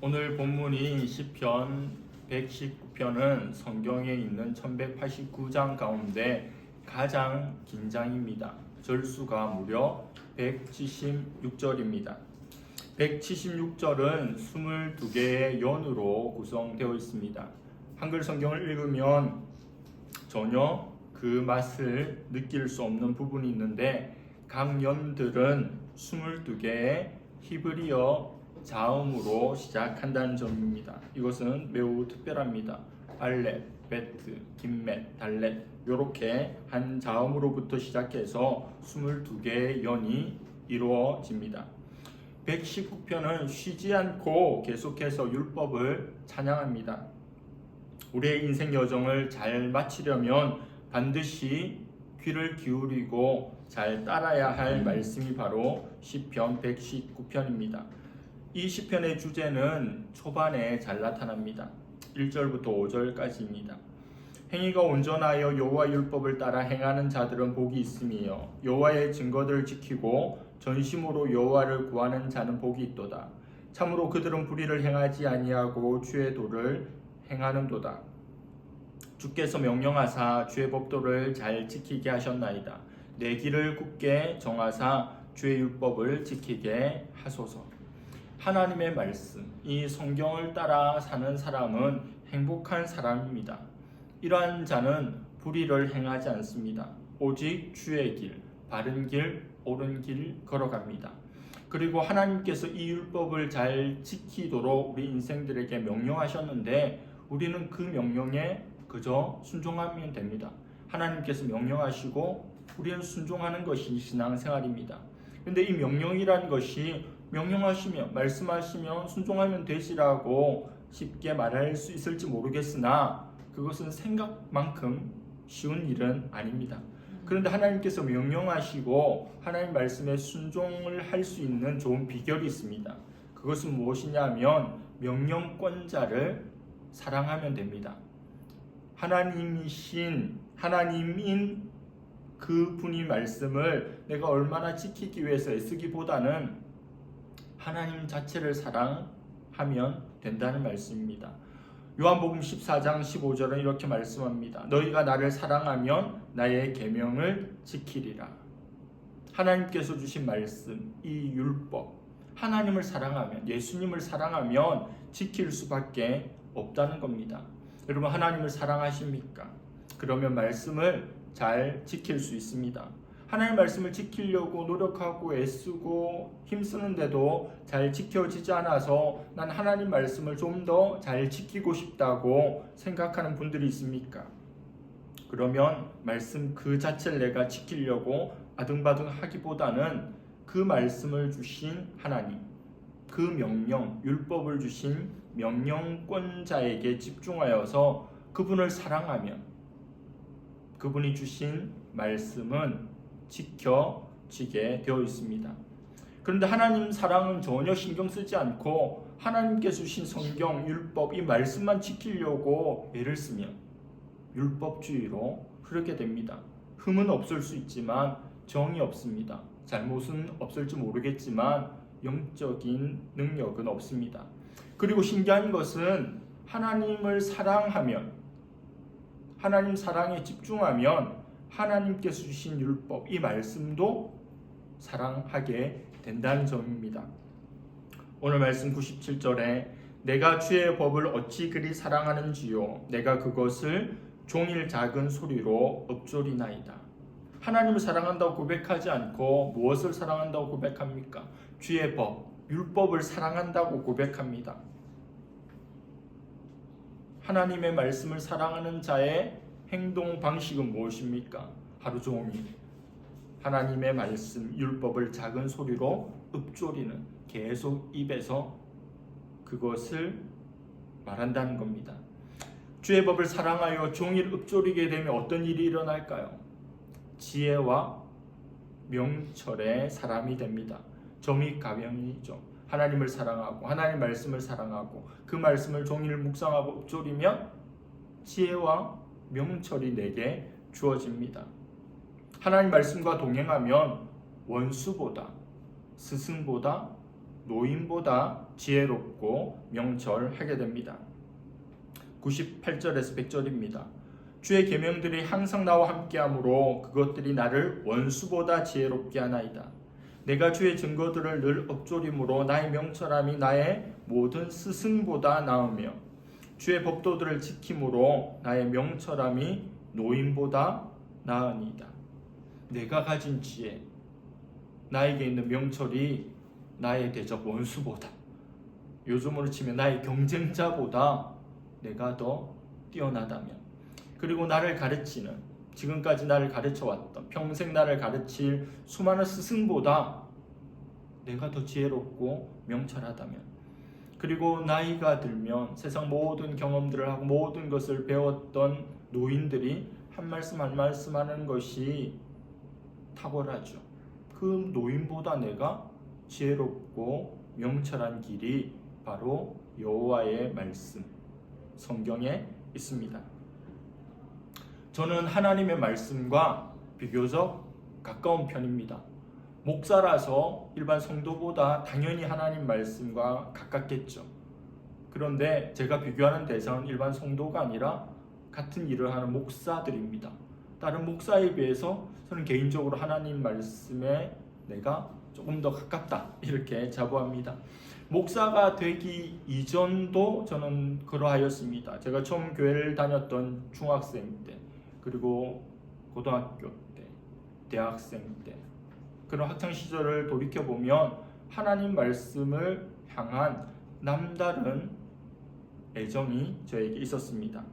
오늘 본문인 시편 119편은 성경에 있는 1189장 가운데 가장 긴 장입니다. 절수가 무려 176절입니다. 176절은 22개의 연으로 구성되어 있습니다. 한글 성경을 읽으면 전혀 그 맛을 느낄 수 없는 부분이 있는데 각 연들은 22개의 히브리어 자음으로 시작한다는 점입니다. 이것은 매우 특별합니다. 알렛, 베트, 김멧, 달렛 이렇게 한 자음으로부터 시작해서 22개의 연이 이루어집니다. 119편은 쉬지 않고 계속해서 율법을 찬양합니다. 우리의 인생 여정을 잘 마치려면 반드시 귀를 기울이고 잘 따라야 할 말씀이 바로 시편 119편입니다. 이 시편의 주제는 초반에 잘 나타납니다. 1절부터 5절까지입니다. 행위가 온전하여 여호와 율법을 따라 행하는 자들은 복이 있으며 여호와의 증거들을 지키고 전심으로 여호와를 구하는 자는 복이 있도다. 참으로 그들은 불의를 행하지 아니하고 주의 도를 행하는도다. 주께서 명령하사 주의 법도를 잘 지키게 하셨나이다. 내 길을 굳게 정하사 주의 율법을 지키게 하소서. 하나님의 말씀, 이 성경을 따라 사는 사람은 행복한 사람입니다. 이러한 자는 불의를 행하지 않습니다. 오직 주의 길, 바른 길, 옳은 길 걸어갑니다. 그리고 하나님께서 이 율법을 잘 지키도록 우리 인생들에게 명령하셨는데 우리는 그 명령에 그저 순종하면 됩니다. 하나님께서 명령하시고 우리는 순종하는 것이 신앙생활입니다. 그런데 이 명령이라는 것이 명령하시면 말씀하시면 순종하면 되시라고 쉽게 말할 수 있을지 모르겠으나 그것은 생각만큼 쉬운 일은 아닙니다. 그런데 하나님께서 명령하시고 하나님 말씀에 순종을 할 수 있는 좋은 비결이 있습니다. 그것은 무엇이냐면 명령권자를 사랑하면 됩니다. 하나님인 그 분이 말씀을 내가 얼마나 지키기 위해서 애쓰기보다는 하나님 자체를 사랑하면 된다는 말씀입니다. 요한복음 14장 15절은 이렇게 말씀합니다. 너희가 나를 사랑하면 나의 계명을 지키리라. 하나님께서 주신 말씀, 이 율법, 하나님을 사랑하면, 예수님을 사랑하면 지킬 수밖에 없다는 겁니다. 여러분 하나님을 사랑하십니까? 그러면 말씀을 잘 지킬 수 있습니다. 하나님의 말씀을 지키려고 노력하고 애쓰고 힘쓰는데도 잘 지켜지지 않아서 난 하나님 말씀을 좀 더 잘 지키고 싶다고 생각하는 분들이 있습니까? 그러면 말씀 그 자체를 내가 지키려고 아등바등 하기보다는 그 말씀을 주신 하나님, 그 명령, 율법을 주신 명령권자에게 집중하여서 그분을 사랑하면 그분이 주신 말씀은 지켜지게 되어 있습니다. 그런데 하나님 사랑은 전혀 신경 쓰지 않고 하나님께서 주신 성경, 율법, 이 말씀만 지키려고 애를 쓰면 율법주의로 흐르게 됩니다. 흠은 없을 수 있지만 정이 없습니다. 잘못은 없을지 모르겠지만 영적인 능력은 없습니다. 그리고 신기한 것은 하나님을 사랑하면, 하나님 사랑에 집중하면 하나님께서 주신 율법, 이 말씀도 사랑하게 된다는 점입니다. 오늘 말씀 97절에 내가 주의 법을 어찌 그리 사랑하는지요 내가 그것을 종일 작은 소리로 읊조리나이다. 하나님을 사랑한다고 고백하지 않고 무엇을 사랑한다고 고백합니까? 주의 법, 율법을 사랑한다고 고백합니다. 하나님의 말씀을 사랑하는 자의 행동 방식은 무엇입니까? 하루 종일 하나님의 말씀, 율법을 작은 소리로 읊조리는, 계속 입에서 그것을 말한다는 겁니다. 주의 법을 사랑하여 종일 읊조리게 되면 어떤 일이 일어날까요? 지혜와 명철의 사람이 됩니다. 정의 가병이죠. 하나님을 사랑하고 하나님 말씀을 사랑하고 그 말씀을 종일 묵상하고 읊조리면 지혜와 명철이 내게 주어집니다. 하나님 말씀과 동행하면 원수보다, 스승보다 노인보다 지혜롭고 명철하게 됩니다. 98절에서 100절입니다. 주의 계명들이 항상 나와 함께하므로 그것들이 나를 원수보다 지혜롭게 하나이다. 내가 주의 증거들을 늘 엎조림으로 나의 명철함이 나의 모든 스승보다 나으며 주의 법도들을 지킴으로 나의 명철함이 노인보다 나으니이다. 내가 가진 지혜, 나에게 있는 명철이 나의 대적 원수보다, 요즘으로 치면 나의 경쟁자보다 내가 더 뛰어나다면, 그리고 나를 가르치는, 지금까지 나를 가르쳐왔던, 평생 나를 가르칠 수많은 스승보다 내가 더 지혜롭고 명철하다면, 그리고 나이가 들면 세상 모든 경험들을 하고 모든 것을 배웠던 노인들이 한 말씀 한 말씀 하는 것이 탁월하죠. 그 노인보다 내가 지혜롭고 명철한 길이 바로 여호와의 말씀, 성경에 있습니다. 저는 하나님의 말씀과 비교적 가까운 편입니다. 목사라서 일반 성도보다 당연히 하나님 말씀과 가깝겠죠. 그런데 제가 비교하는 대상은 일반 성도가 아니라 같은 일을 하는 목사들입니다. 다른 목사에 비해서 저는 개인적으로 하나님 말씀에 내가 조금 더 가깝다, 이렇게 자부합니다. 목사가 되기 이전도 저는 그러하였습니다. 제가 처음 교회를 다녔던 중학생 때, 그리고 고등학교 때, 대학생 때, 그런 학창시절을 돌이켜보면 하나님 말씀을 향한 남다른 애정이 저에게 있었습니다.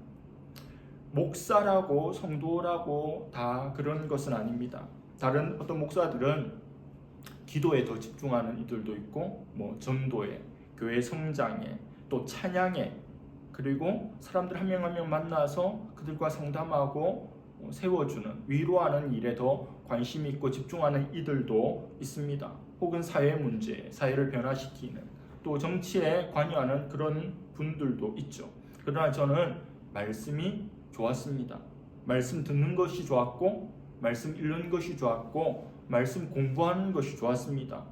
목사라고 성도라고 다 그런 것은 아닙니다. 다른 어떤 목사들은 기도에 더 집중하는 이들도 있고, 전도에, 교회 성장에, 또 찬양에, 그리고 사람들 한 명 한 명 만나서 그들과 상담하고 세워주는, 위로하는 일에 더 관심 있고 집중하는 이들도 있습니다. 혹은 사회 문제, 사회를 변화시키는, 또 정치에 관여하는 그런 분들도 있죠. 그러나 저는 말씀이 좋았습니다. 말씀 듣는 것이 좋았고, 말씀 읽는 것이 좋았고, 말씀 공부하는 것이 좋았습니다.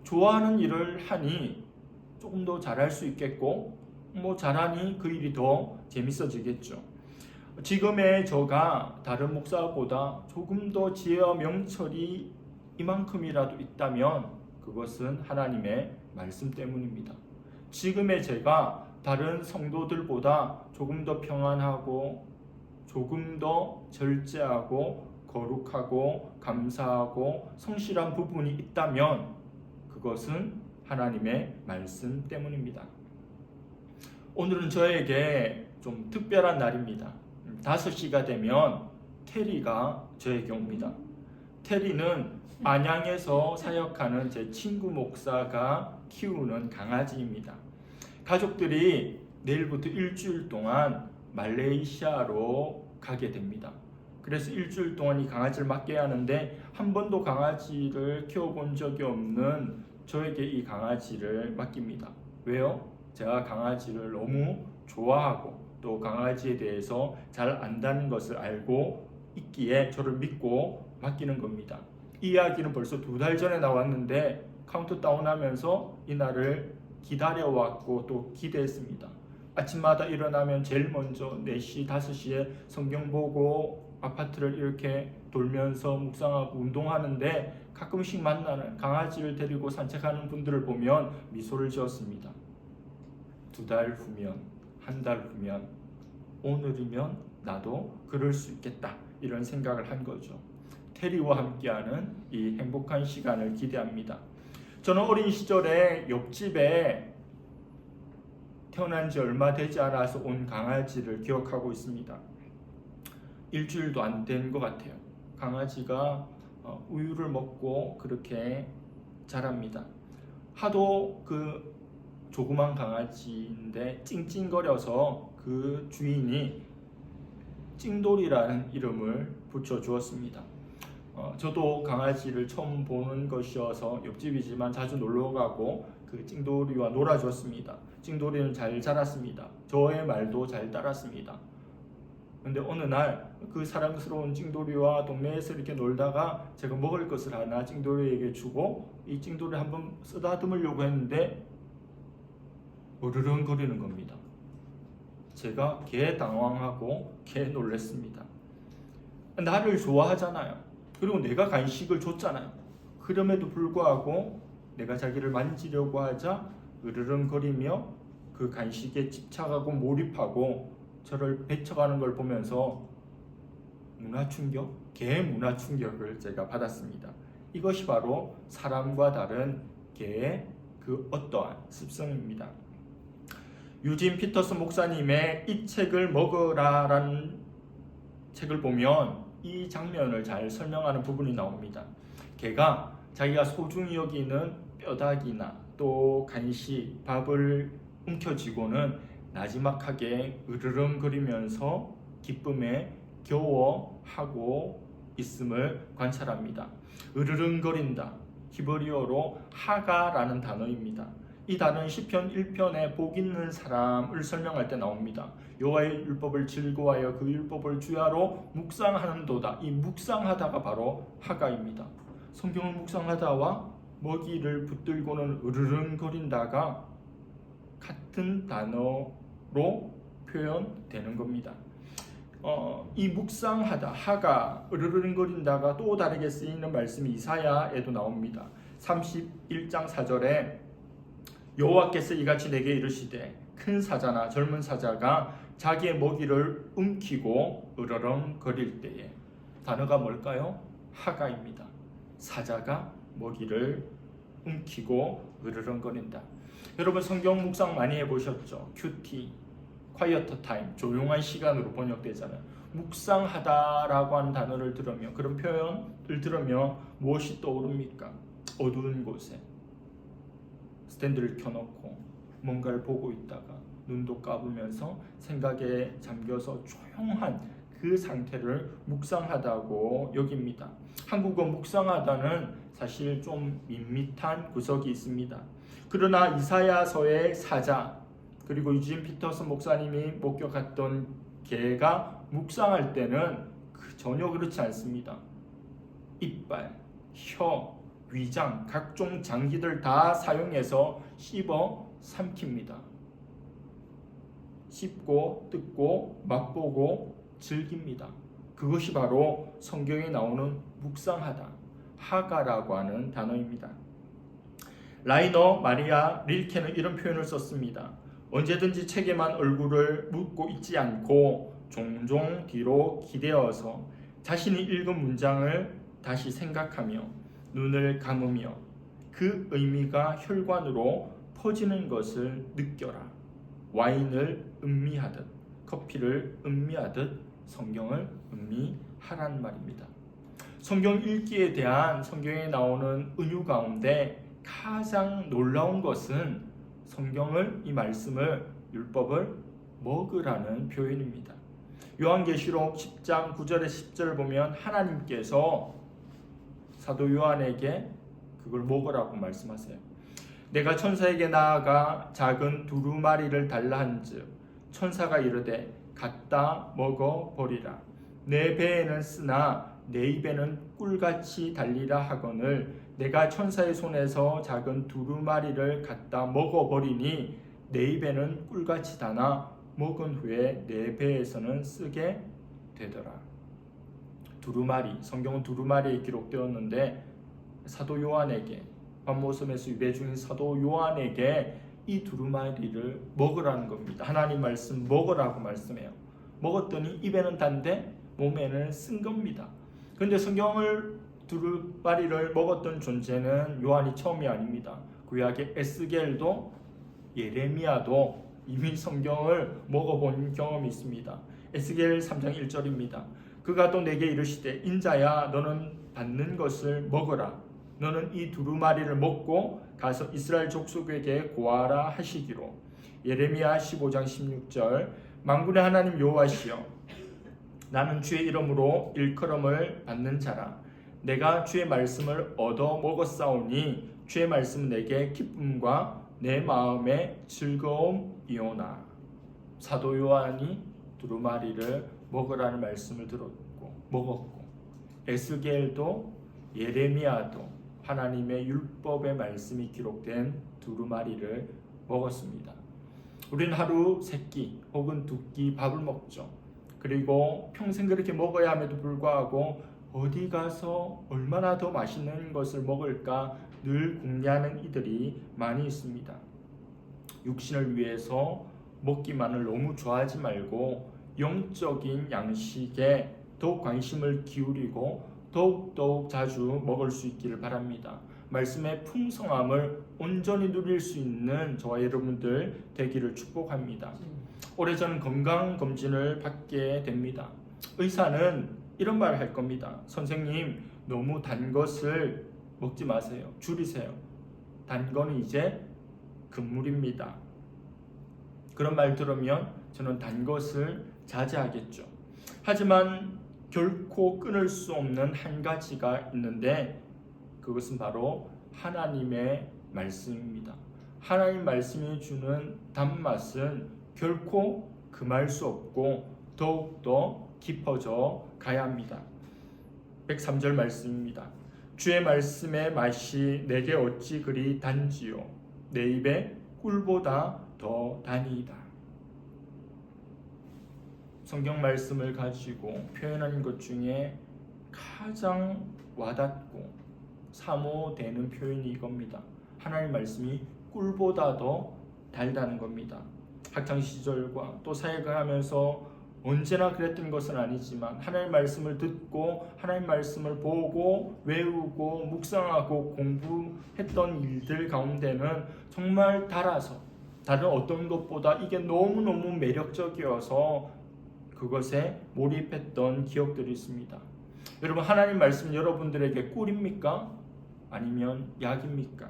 좋아하는 일을 하니 조금 더 잘할 수 있겠고, 잘하니 그 일이 더 재밌어지겠죠. 지금의 저가 다른 목사보다 조금 더 지혜와 명철이 이만큼이라도 있다면 그것은 하나님의 말씀 때문입니다. 지금의 제가 다른 성도들보다 조금 더 평안하고, 조금 더 절제하고 거룩하고 감사하고 성실한 부분이 있다면 그것은 하나님의 말씀 때문입니다. 오늘은 저에게 좀 특별한 날입니다. 5시가 되면 테리가 저에게 옵니다. 테리는 안양에서 사역하는 제 친구 목사가 키우는 강아지입니다. 가족들이 내일부터 일주일 동안 말레이시아로 가게 됩니다. 그래서 일주일 동안 이 강아지를 맡겨야 하는데, 한 번도 강아지를 키워본 적이 없는 저에게 이 강아지를 맡깁니다. 왜요? 제가 강아지를 너무 좋아하고 또 강아지에 대해서 잘 안다는 것을 알고 있기에 저를 믿고 맡기는 겁니다. 이 이야기는 벌써 2달 전에 나왔는데 카운트다운하면서 이 날을 기다려왔고 또 기대했습니다. 아침마다 일어나면 제일 먼저 4시, 5시에 성경 보고 아파트를 이렇게 돌면서 묵상하고 운동하는데, 가끔씩 만나는 강아지를 데리고 산책하는 분들을 보면 미소를 지었습니다. 2달 후면, 1달 후면, 오늘이면 나도 그럴 수 있겠다, 이런 생각을 한 거죠. 테리와 함께하는 이 행복한 시간을 기대합니다. 저는 어린 시절에 옆집에 태어난 지 얼마 되지 않아서 온 강아지를 기억하고 있습니다. 일주일도 안 된 것 같아요. 강아지가 우유를 먹고 그렇게 자랍니다. 하도 그 조그만 강아지인데 찡찡거려서 그 주인이 찡돌이라는 이름을 붙여주었습니다. 저도 강아지를 처음 보는 것이어서 옆집이지만 자주 놀러가고 그 찡돌이와 놀아줬습니다. 찡돌이는 잘 자랐습니다. 저의 말도 잘 따랐습니다. 근데 어느 날 그 사랑스러운 찡돌이와 동네에서 이렇게 놀다가 제가 먹을 것을 하나 찡돌이에게 주고 이 찡돌이를 한번 쓰다듬으려고 했는데 으르렁거리는 겁니다. 제가 개 당황하고 개 놀랬습니다. 나를 좋아하잖아요. 그리고 내가 간식을 줬잖아요. 그럼에도 불구하고 내가 자기를 만지려고 하자 으르렁거리며 그 간식에 집착하고 몰입하고 저를 배척하는 걸 보면서 개 문화 충격을 제가 받았습니다. 이것이 바로 사람과 다른 개의 그 어떠한 습성입니다. 유진 피터슨 목사님의 이 책을 먹으라라는 책을 보면 이 장면을 잘 설명하는 부분이 나옵니다. 개가 자기가 소중히 여기는 뼈다귀나 또 간식, 밥을 움켜쥐고는 나지막하게 으르렁거리면서 기쁨에 겨워하고 있음을 관찰합니다. 으르렁거린다. 히브리어로 하가라는 단어입니다. 이 단어는 시편 1편에 복 있는 사람을 설명할 때 나옵니다. 여호와의 율법을 즐거워하여 그 율법을 주야로 묵상하는도다. 이 묵상하다가 바로 하가입니다. 성경을 묵상하다와 먹이를 붙들고는 으르렁거린다가 같은 단어로 표현되는 겁니다. 이 묵상하다, 하가, 으르렁거린다가 또 다르게 쓰이는 말씀이 이사야에도 나옵니다. 31장 4절에 여호와께서 이같이 내게 이르시되 큰 사자나 젊은 사자가 자기의 먹이를 움키고 으르렁거릴 때에, 단어가 뭘까요? 하가입니다. 사자가 먹이를 움키고 으르렁거린다. 여러분 성경 묵상 많이 해보셨죠? 큐티, quiet time, 조용한 시간으로 번역되잖아요. 묵상하다라고 하는 단어를 들으면, 그런 표현을 들으면 무엇이 떠오릅니까? 어두운 곳에 스탠드를 켜놓고 뭔가를 보고 있다가 눈도 감으면서 생각에 잠겨서 조용한 그 상태를 묵상하다고 여깁니다. 한국어 묵상하다는 사실 좀 밋밋한 구석이 있습니다. 그러나 이사야서의 사자, 그리고 유진 피터슨 목사님이 목격했던 개가 묵상할 때는 전혀 그렇지 않습니다. 이빨, 혀, 위장, 각종 장기들 다 사용해서 씹어 삼킵니다. 씹고 뜯고 맛보고 즐깁니다. 그것이 바로 성경에 나오는 묵상하다, 하가라고 하는 단어입니다. 라이너 마리아 릴케는 이런 표현을 썼습니다. 언제든지 책에만 얼굴을 묻고 있지 않고 종종 뒤로 기대어서 자신이 읽은 문장을 다시 생각하며 눈을 감으며 그 의미가 혈관으로 퍼지는 것을 느껴라. 와인을 음미하듯 커피를 음미하듯 성경을 음미하란 말입니다. 성경 읽기에 대한 성경에 나오는 은유 가운데 가장 놀라운 것은 성경을, 이 말씀을, 율법을 먹으라는 표현입니다. 요한계시록 10장 9절에 10절을 보면 하나님께서 사도 요한에게 그걸 먹으라고 말씀하세요. 내가 천사에게 나아가 작은 두루마리를 달라 한즉 천사가 이르되 갖다 먹어 버리라. 내 배에는 쓰나 내 입에는 꿀같이 달리라 하거늘 내가 천사의 손에서 작은 두루마리를 갖다 먹어 버리니 내 입에는 꿀같이 다나 먹은 후에 내 배에서는 쓰게 되더라. 두루마리, 성경은 두루마리에 기록되었는데 사도 요한에게, 반모섬에서 유배 중인 사도 요한에게 이 두루마리를 먹으라는 겁니다. 하나님 말씀 먹으라고 말씀해요. 먹었더니 입에는 단데 몸에는 쓴 겁니다. 그런데 성경을 두루마리를 먹었던 존재는 요한이 처음이 아닙니다. 구약의 에스겔도 예레미야도 이미 성경을 먹어본 경험이 있습니다. 에스겔 3장 1절입니다. 그가 또 내게 이르시되 인자야 너는 받는 것을 먹으라. 너는 이 두루마리를 먹고 가서 이스라엘 족속에게 고하라 하시기로. 예레미야 15장 16절 만군의 하나님 여호와시여 나는 주의 이름으로 일컬음을 받는 자라. 내가 주의 말씀을 얻어 먹었사오니 주의 말씀은 내게 기쁨과 내 마음의 즐거움이오나. 사도 요한이 두루마리를 먹으라는 말씀을 들었고 먹었고, 에스겔도 예레미야도 하나님의 율법의 말씀이 기록된 두루마리를 먹었습니다. 우리는 하루 3끼 혹은 2끼 밥을 먹죠. 그리고 평생 그렇게 먹어야 함에도 불구하고 어디 가서 얼마나 더 맛있는 것을 먹을까 늘 궁리하는 이들이 많이 있습니다. 육신을 위해서 먹기만을 너무 좋아하지 말고 영적인 양식에 더욱 관심을 기울이고 더욱 자주 먹을 수 있기를 바랍니다. 말씀의 풍성함을 온전히 누릴 수 있는 저와 여러분들 되기를 축복합니다. 오래전 건강검진을 받게 됩니다. 의사는 이런 말을 할 겁니다. 선생님, 너무 단 것을 먹지 마세요. 줄이세요. 단 거는 이제 금물입니다. 그런 말 들으면 저는 단 것을 자제하겠죠. 하지만 결코 끊을 수 없는 한 가지가 있는데 그것은 바로 하나님의 말씀입니다. 하나님 말씀이 주는 단맛은 결코 금할 수 없고 더욱더 깊어져 가야 합니다. 103절 말씀입니다. 주의 말씀의 맛이 내게 어찌 그리 단지요 내 입에 꿀보다 더 다니이다. 성경 말씀을 가지고 표현한 것 중에 가장 와닿고 사모되는 표현이 이겁니다. 하나님 말씀이 꿀보다 더 달다는 겁니다. 학창 시절과 또 사역을 하면서 언제나 그랬던 것은 아니지만 하나님 말씀을 듣고 하나님 말씀을 보고 외우고 묵상하고 공부했던 일들 가운데는 정말 달아서 다른 어떤 것보다 이게 너무너무 매력적이어서 그것에 몰입했던 기억들이 있습니다. 여러분, 하나님 말씀 여러분들에게 꿀입니까? 아니면 약입니까?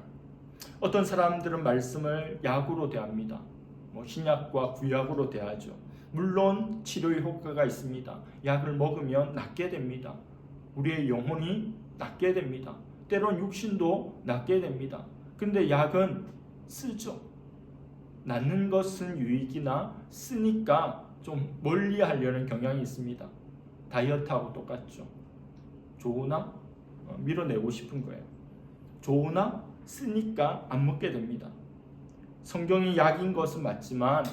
어떤 사람들은 말씀을 약으로 대합니다. 신약과 구약으로 대하죠. 물론 치료의 효과가 있습니다. 약을 먹으면 낫게 됩니다. 우리의 영혼이 낫게 됩니다. 때론 육신도 낫게 됩니다. 근데 약은 쓰죠. 낫는 것은 유익이나 쓰니까 좀 멀리 하려는 경향이 있습니다. 다이어트하고 똑같죠. 좋으나 밀어내고 싶은 거예요. 좋으나 쓰니까 안 먹게 됩니다. 성경이 약인 것은 맞지만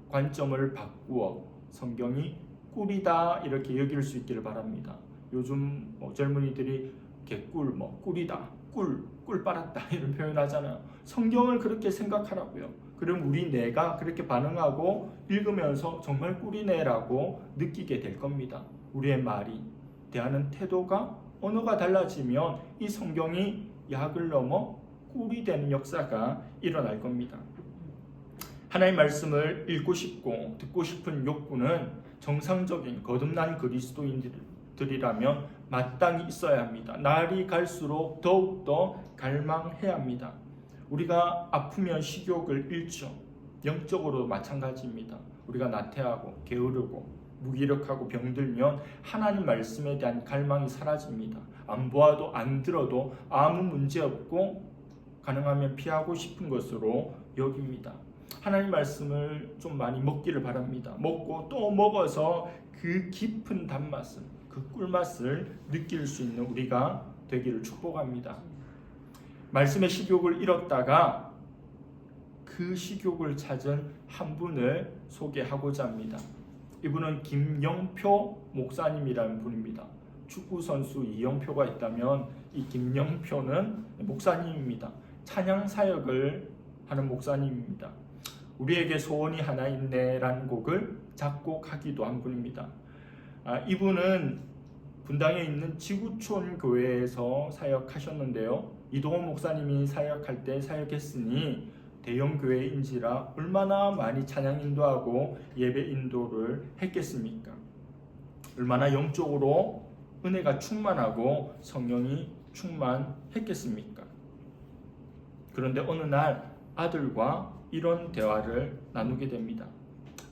관점을 바꾸어 성경이 꿀이다 이렇게 여길 수 있기를 바랍니다. 요즘 젊은이들이 개꿀, 꿀이다, 꿀 빨았다 이런 표현하잖아요. 성경을 그렇게 생각하라고요. 그럼 우리 뇌가 그렇게 반응하고 읽으면서 정말 꿀이네라고 느끼게 될 겁니다. 우리의 말이, 대하는 태도가, 언어가 달라지면 이 성경이 약을 넘어 꿀이 되는 역사가 일어날 겁니다. 하나님 말씀을 읽고 싶고 듣고 싶은 욕구는 정상적인 거듭난 그리스도인들이라면 마땅히 있어야 합니다. 날이 갈수록 더욱더 갈망해야 합니다. 우리가 아프면 식욕을 잃죠. 영적으로 마찬가지입니다. 우리가 나태하고 게으르고 무기력하고 병들면 하나님 말씀에 대한 갈망이 사라집니다. 안 보아도 안 들어도 아무 문제 없고 가능하면 피하고 싶은 것으로 여깁니다. 하나님 말씀을 좀 많이 먹기를 바랍니다. 먹고 또 먹어서 그 깊은 단맛을, 그 꿀맛을 느낄 수 있는 우리가 되기를 축복합니다. 말씀의 식욕을 잃었다가 그 식욕을 찾은 한 분을 소개하고자 합니다. 이분은 김영표 목사님이라는 분입니다. 축구선수 이영표가 있다면 이 김영표는 목사님입니다. 찬양 사역을 하는 목사님입니다. 우리에게 소원이 하나 있네라는 곡을 작곡하기도 한 분입니다. 이분은 분당에 있는 지구촌 교회에서 사역하셨는데요. 이동원 목사님이 사역할 때 사역했으니 대형 교회인지라 얼마나 많이 찬양 인도하고 예배 인도를 했겠습니까? 얼마나 영적으로 은혜가 충만하고 성령이 충만했겠습니까? 그런데 어느 날 아들과 이런 대화를 나누게 됩니다.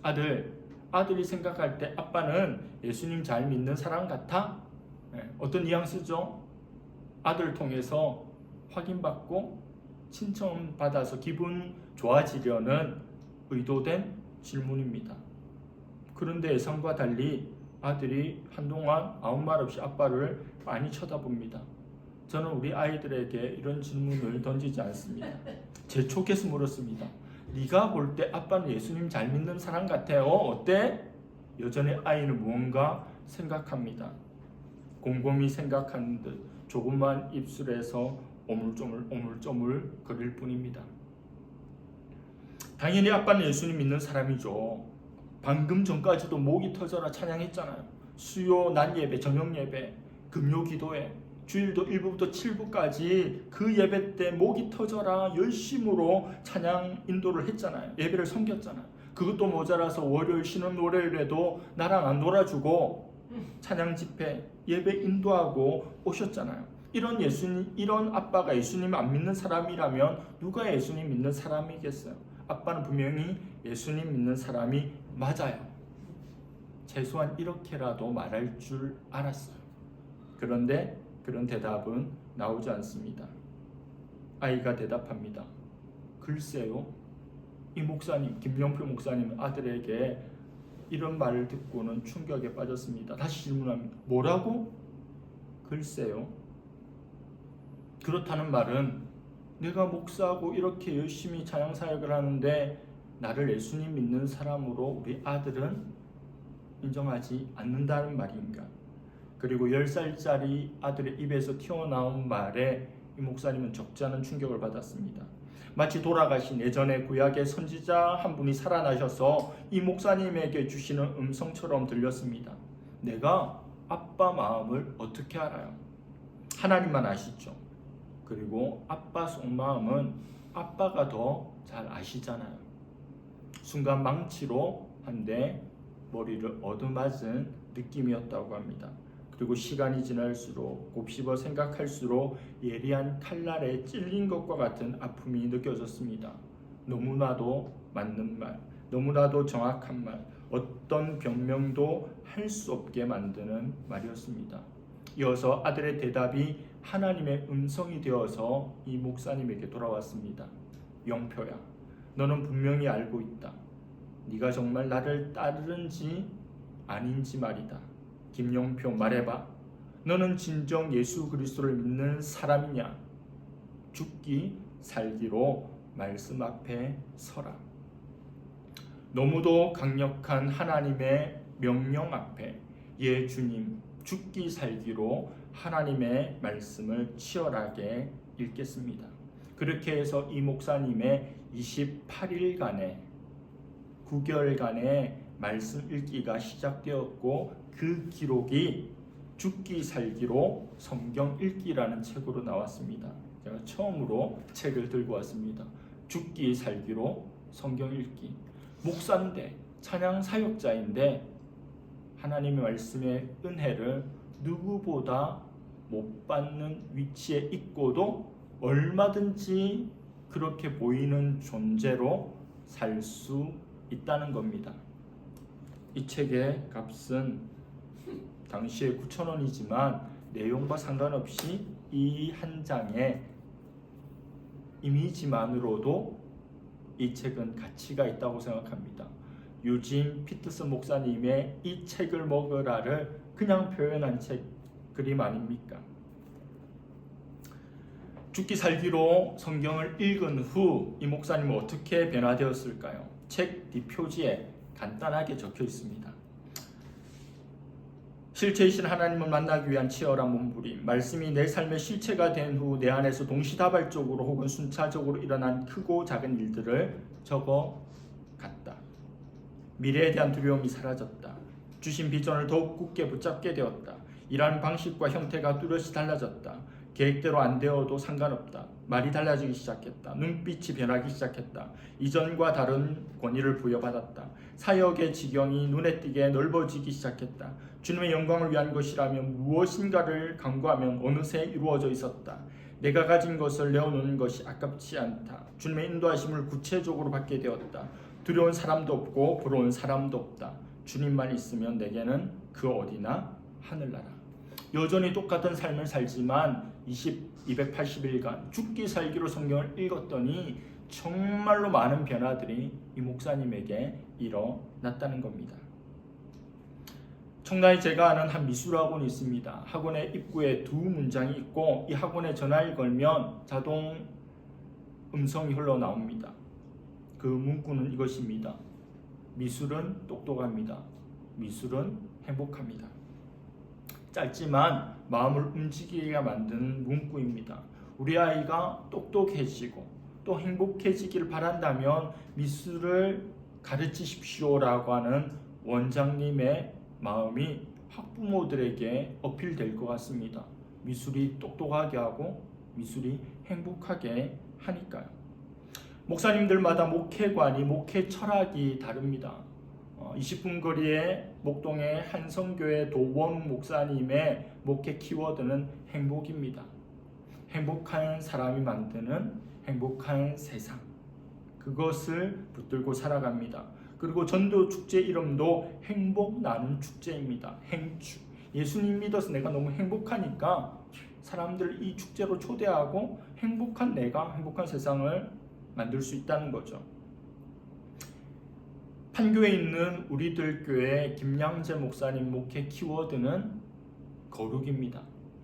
아들이 생각할 때 아빠는 예수님 잘 믿는 사람 같아? 어떤 뉘앙스죠? 아들 통해서 확인받고 칭찬받아서 기분 좋아지려는 의도된 질문입니다. 그런데 예상과 달리 아들이 한동안 아무 말 없이 아빠를 많이 쳐다봅니다. 저는 우리 아이들에게 이런 질문을 던지지 않습니다. 재촉해서 물었습니다. 네가 볼 때 아빠는 예수님 잘 믿는 사람 같아요. 어때? 여전히 아이는 무언가 생각합니다. 곰곰이 생각하는 듯 조금만 입술에서 오물조물 거릴 뿐입니다. 당연히 아빠는 예수님 믿는 사람이죠. 방금 전까지도 목이 터져라 찬양했잖아요. 수요 낮 예배, 저녁 예배, 금요 기도회, 주일도 1부부터 7부까지 그 예배 때 목이 터져라 열심으로 찬양 인도를 했잖아요. 예배를 섬겼잖아요. 그것도 모자라서 월요일 쉬는 월요일에도 나랑 안 놀아주고 찬양 집회, 예배 인도하고 오셨잖아요. 이런 아빠가 예수님 안 믿는 사람이라면 누가 예수님 믿는 사람이겠어요? 아빠는 분명히 예수님 믿는 사람이 맞아요. 최소한 이렇게라도 말할 줄 알았어요. 그런데 그런 대답은 나오지 않습니다. 아이가 대답합니다. 글쎄요. 이 목사님, 김영표 목사님 아들에게 이런 말을 듣고는 충격에 빠졌습니다. 다시 질문합니다. 뭐라고? 글쎄요. 그렇다는 말은 내가 목사하고 이렇게 열심히 찬양 사역을 하는데 나를 예수님 믿는 사람으로 우리 아들은 인정하지 않는다는 말인가? 그리고 10살짜리 아들의 입에서 튀어나온 말에 이 목사님은 적지 않은 충격을 받았습니다. 마치 돌아가신 예전의 구약의 선지자 한 분이 살아나셔서 이 목사님에게 주시는 음성처럼 들렸습니다. 내가 아빠 마음을 어떻게 알아요? 하나님만 아시죠. 그리고 아빠 속마음은 아빠가 더 잘 아시잖아요. 순간 망치로 한 대 머리를 얻어맞은 느낌이었다고 합니다. 그리고 시간이 지날수록 곱씹어 생각할수록 예리한 칼날에 찔린 것과 같은 아픔이 느껴졌습니다. 너무나도 맞는 말, 너무나도 정확한 말, 어떤 변명도 할 수 없게 만드는 말이었습니다. 이어서 아들의 대답이 하나님의 음성이 되어서 이 목사님에게 돌아왔습니다. 영표야, 너는 분명히 알고 있다. 네가 정말 나를 따르는지 아닌지 말이다. 김영표 말해봐. 너는 진정 예수 그리스도를 믿는 사람이냐? 죽기 살기로 말씀 앞에 서라. 너무도 강력한 하나님의 명령 앞에 예 주님 죽기 살기로 하나님의 말씀을 치열하게 읽겠습니다. 그렇게 해서 이 목사님의 28일간의 9개월간의 말씀 읽기가 시작되었고 그 기록이 죽기 살기로 성경 읽기라는 책으로 나왔습니다. 제가 처음으로 책을 들고 왔습니다. 죽기 살기로 성경 읽기. 목사인데 찬양 사역자인데 하나님의 말씀의 은혜를 누구보다 못 받는 위치에 있고도 얼마든지 그렇게 보이는 존재로 살 수 있다는 겁니다. 이 책의 값은 당시에 9,000원이지만 내용과 상관없이 이 한 장의 이미지만으로도 이 책은 가치가 있다고 생각합니다. 유진 피터슨 목사님의 이 책을 먹으라를 그냥 표현한 책 그림 아닙니까? 죽기 살기로 성경을 읽은 후 이 목사님은 어떻게 변화되었을까요? 책 뒷표지에 간단하게 적혀 있습니다. 실체이신 하나님을 만나기 위한 치열한 몸부림, 말씀이 내 삶의 실체가 된 후 내 안에서 동시다발적으로 혹은 순차적으로 일어난 크고 작은 일들을 적어 갔다. 미래에 대한 두려움이 사라졌다. 주신 비전을 더욱 굳게 붙잡게 되었다. 일하는 방식과 형태가 뚜렷이 달라졌다. 계획대로 안 되어도 상관없다. 말이 달라지기 시작했다. 눈빛이 변하기 시작했다. 이전과 다른 권위를 부여받았다. 사역의 지경이 눈에 띄게 넓어지기 시작했다. 주님의 영광을 위한 것이라면 무엇인가를 강구하면 어느새 이루어져 있었다. 내가 가진 것을 내어놓는 것이 아깝지 않다. 주님의 인도하심을 구체적으로 받게 되었다. 두려운 사람도 없고 부러운 사람도 없다. 주님만 있으면 내게는 그 어디나 하늘나라. 여전히 똑같은 삶을 살지만 280일간 죽기 살기로 성경을 읽었더니 정말로 많은 변화들이 이 목사님에게 일어났다는 겁니다. 청라에 제가 아는 한 미술학원이 있습니다. 학원의 입구에 두 문장이 있고 이 학원에 전화를 걸면 자동 음성이 흘러나옵니다. 그 문구는 이것입니다. 미술은 똑똑합니다. 미술은 행복합니다. 짧지만 마음을 움직이게 만드는 문구입니다. 우리 아이가 똑똑해지고 또 행복해지기를 바란다면 미술을 가르치십시오라고 하는 원장님의 마음이 학부모들에게 어필될 것 같습니다. 미술이 똑똑하게 하고 미술이 행복하게 하니까요. 목사님들마다 목회관이 목회 철학이 다릅니다. 20분 거리의 목동의 한성교회 도원 목사님의 목회 키워드는 행복입니다. 행복한 사람이 만드는 행복한 세상, 그것을 붙들고 살아갑니다. 그리고 전도 축제 이름도 행복 나눔 축제입니다. 행축. 예수님 믿어서 내가 너무 행복하니까 사람들 이 축제로 초대하고 행복한 내가 행복한 세상을 만들 수 있다는 거죠. 판교에 있는 우리들 교회 김양재 목사님 목회 키워드는 거룩입니다.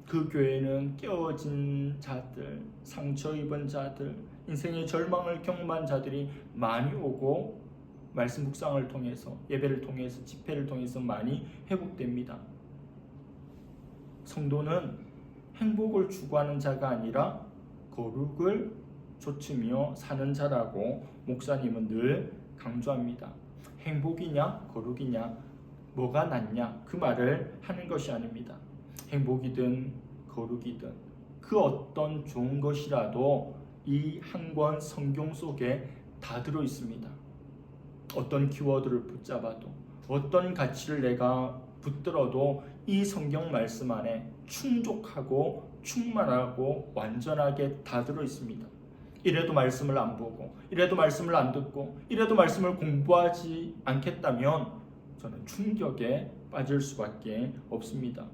그 교회는 깨어진 자들, 상처 입은 자들, 인생의 절망을 경험한 자들이 많이 오고 말씀 묵상을 통해서, 예배를 통해서, 집회를 통해서 많이 회복됩니다. 성도는 행복을 추구하는 자가 아니라 거룩을 좇으며 사는 자라고 목사님은 늘 강조합니다. 행복이냐 거룩이냐 뭐가 낫냐 그 말을 하는 것이 아닙니다. 행복이든 거룩이든 그 어떤 좋은 것이라도 이 한 권 성경 속에 다 들어 있습니다. 어떤 키워드를 붙잡아도 어떤 가치를 내가 붙들어도 이 성경 말씀 안에 충족하고 충만하고 완전하게 다 들어 있습니다. 이래도 말씀을 안 보고 이래도 말씀을 안 듣고 이래도 말씀을 공부하지 않겠다면 저는 충격에 빠질 수밖에 없습니다.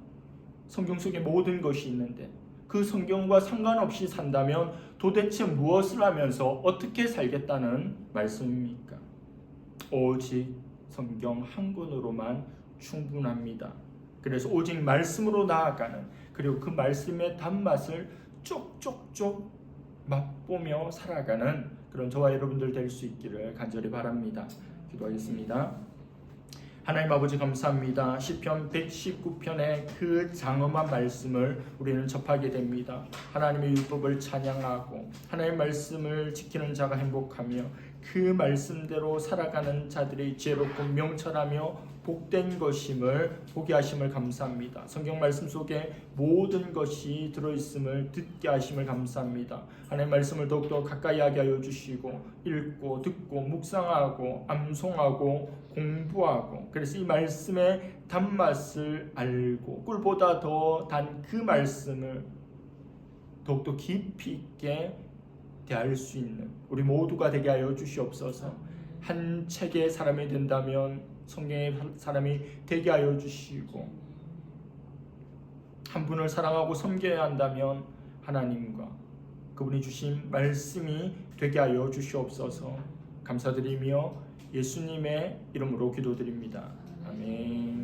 성경 속에 모든 것이 있는데 그 성경과 상관없이 산다면 도대체 무엇을 하면서 어떻게 살겠다는 말씀입니까? 오직 성경 한 권으로만 충분합니다. 그래서 오직 말씀으로 나아가는, 그리고 그 말씀의 단맛을 쪽쪽쪽 맛보며 살아가는 그런 저와 여러분들 될 수 있기를 간절히 바랍니다. 기도하겠습니다. 하나님 아버지 감사합니다. 시편 119편의 그 장엄한 말씀을 우리는 접하게 됩니다. 하나님의 율법을 찬양하고 하나님의 말씀을 지키는 자가 행복하며 그 말씀대로 살아가는 자들이 지혜롭고 명철하며 복된 것임을 보게 하심을 감사합니다. 성경 말씀 속에 모든 것이 들어있음을 듣게 하심을 감사합니다. 하나님의 말씀을 더욱더 가까이 하게 하여 주시고 읽고 듣고 묵상하고 암송하고 공부하고, 그래서 이 말씀의 단맛을 알고 꿀보다 더 단 그 말씀을 더욱더 깊이 있게 대할 수 있는 우리 모두가 되게 하여 주시옵소서. 한 책의 사람이 된다면 성경의 사람이 되게 하여 주시고, 한 분을 사랑하고 섬겨야 한다면 하나님과 그분이 주신 말씀이 되게 하여 주시옵소서. 감사드리며 예수님의 이름으로 기도드립니다. 아멘.